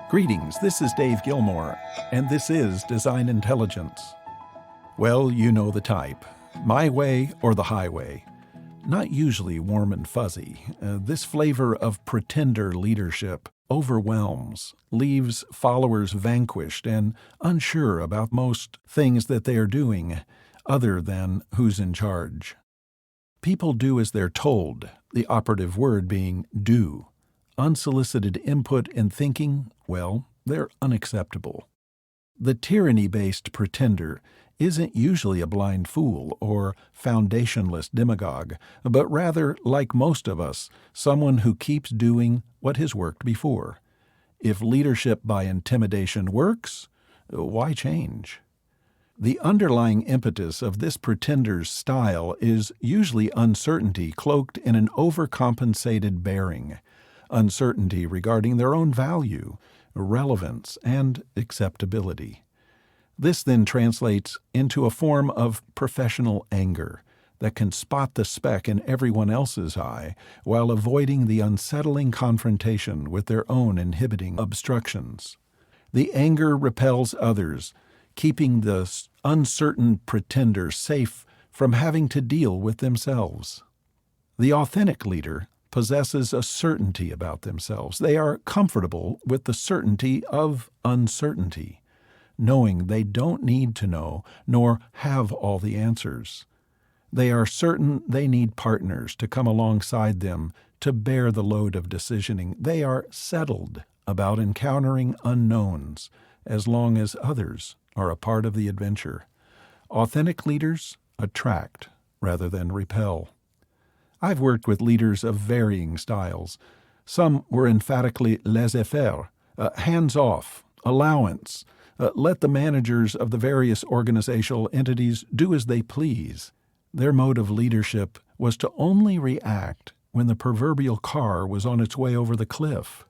Greetings, this is Dave Gilmore, and this is Design Intelligence. Well, you know the type. My way or the highway. Not usually warm and fuzzy. This flavor of pretender leadership overwhelms, leaves followers vanquished and unsure about most things that they are doing, other than who's in charge. People do as they're told, the operative word being do. Unsolicited input and thinking, well, they're unacceptable. The tyranny-based pretender isn't usually a blind fool or foundationless demagogue, but rather, like most of us, someone who keeps doing what has worked before. If leadership by intimidation works, why change? The underlying impetus of this pretender's style is usually uncertainty cloaked in an overcompensated bearing. Uncertainty regarding their own value, relevance, and acceptability. This then translates into a form of professional anger that can spot the speck in everyone else's eye while avoiding the unsettling confrontation with their own inhibiting obstructions. The anger repels others, keeping the uncertain pretender safe from having to deal with themselves. The authentic leader possesses a certainty about themselves. They are comfortable with the certainty of uncertainty, knowing they don't need to know nor have all the answers. They are certain they need partners to come alongside them to bear the load of decisioning. They are settled about encountering unknowns as long as others are a part of the adventure. Authentic leaders attract rather than repel. I've worked with leaders of varying styles. Some were emphatically laissez-faire, hands-off, allowance, let the managers of the various organizational entities do as they please. Their mode of leadership was to only react when the proverbial car was on its way over the cliff.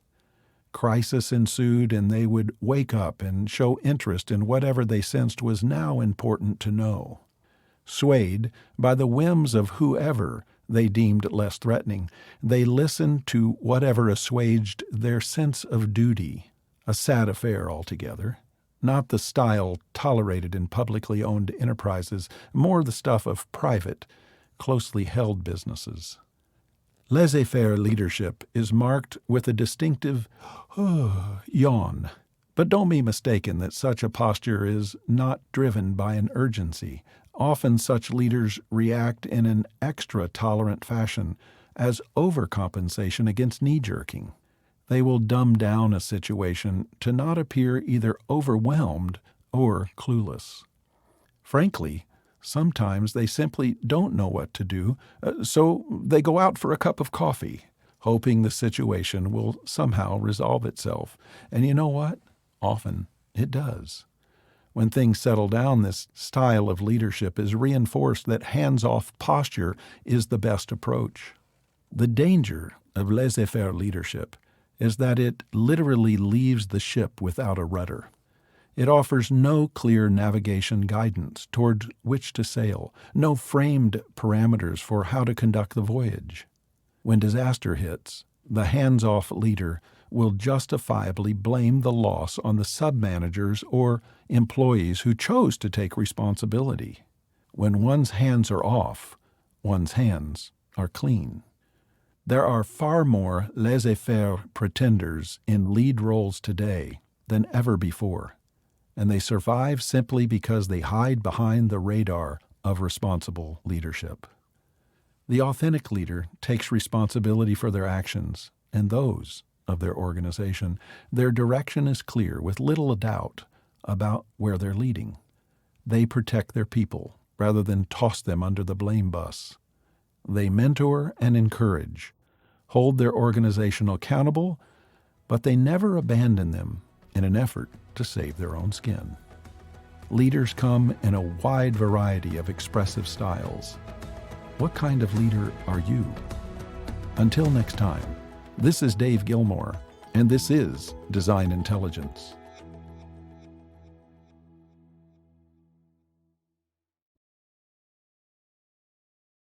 Crisis ensued, and they would wake up and show interest in whatever they sensed was now important to know. Swayed by the whims of whoever they deemed less threatening, they listened to whatever assuaged their sense of duty, a sad affair altogether. Not the style tolerated in publicly owned enterprises, more the stuff of private, closely held businesses. Laissez-faire leadership is marked with a distinctive yawn. But don't be mistaken that such a posture is not driven by an urgency. Often such leaders react in an extra-tolerant fashion as overcompensation against knee-jerking. They will dumb down a situation to not appear either overwhelmed or clueless. Frankly, sometimes they simply don't know what to do, so they go out for a cup of coffee, hoping the situation will somehow resolve itself. And you know what? Often it does. When things settle down, this style of leadership is reinforced that hands-off posture is the best approach. The danger of laissez-faire leadership is that it literally leaves the ship without a rudder. It offers no clear navigation guidance toward which to sail, no framed parameters for how to conduct the voyage. When disaster hits, the hands-off leader will justifiably blame the loss on the sub-managers or employees who chose to take responsibility. When one's hands are off, one's hands are clean. There are far more laissez-faire pretenders in lead roles today than ever before, and they survive simply because they hide behind the radar of responsible leadership. The authentic leader takes responsibility for their actions and those of their organization. Their direction is clear, with little doubt about where they're leading. They protect their people rather than toss them under the blame bus. They mentor and encourage, hold their organization accountable, but they never abandon them in an effort to save their own skin. Leaders come in a wide variety of expressive styles. What kind of leader are you? Until next time, this is Dave Gilmore, and this is Design Intelligence.